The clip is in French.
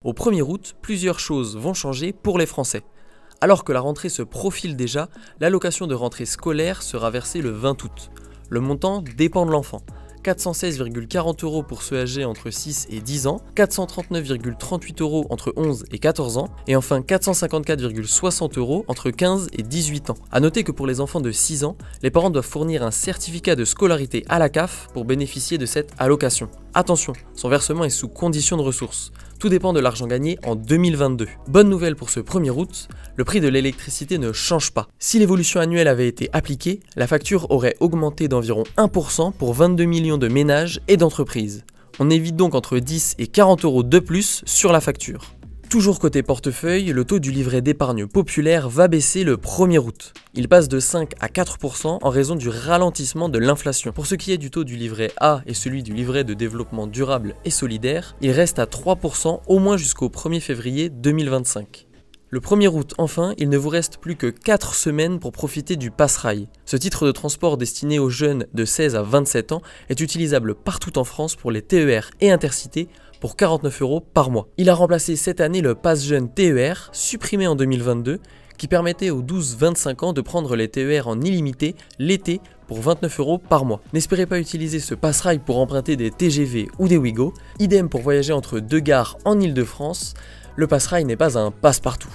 Au 1er août, plusieurs choses vont changer pour les Français. Alors que la rentrée se profile déjà, l'allocation de rentrée scolaire sera versée le 20 août. Le montant dépend de l'enfant. 416,40 € pour ceux âgés entre 6 et 10 ans, 439,38 € entre 11 et 14 ans, et enfin 454,60 € entre 15 et 18 ans. A noter que pour les enfants de 6 ans, les parents doivent fournir un certificat de scolarité à la CAF pour bénéficier de cette allocation. Attention, son versement est sous condition de ressources. Tout dépend de l'argent gagné en 2022. Bonne nouvelle pour ce 1er août, le prix de l'électricité ne change pas. Si l'évolution annuelle avait été appliquée, la facture aurait augmenté d'environ 1% pour 22 millions de ménages et d'entreprises. On évite donc entre 10 et 40 € de plus sur la facture. Toujours côté portefeuille, le taux du livret d'épargne populaire va baisser le 1er août. Il passe de 5 à 4% en raison du ralentissement de l'inflation. Pour ce qui est du taux du livret A et celui du livret de développement durable et solidaire, il reste à 3% au moins jusqu'au 1er février 2025. Le 1er août, enfin, il ne vous reste plus que 4 semaines pour profiter du Pass'Rail. Ce titre de transport destiné aux jeunes de 16 à 27 ans est utilisable partout en France pour les TER et Intercités pour 49 € par mois. Il a remplacé cette année le Pass Jeune TER, supprimé en 2022, qui permettait aux 12-25 ans de prendre les TER en illimité l'été pour 29 € par mois. N'espérez pas utiliser ce Pass'Rail pour emprunter des TGV ou des Ouigo, idem pour voyager entre deux gares en Île-de-France. Le Pass'Rail n'est pas un passe-partout.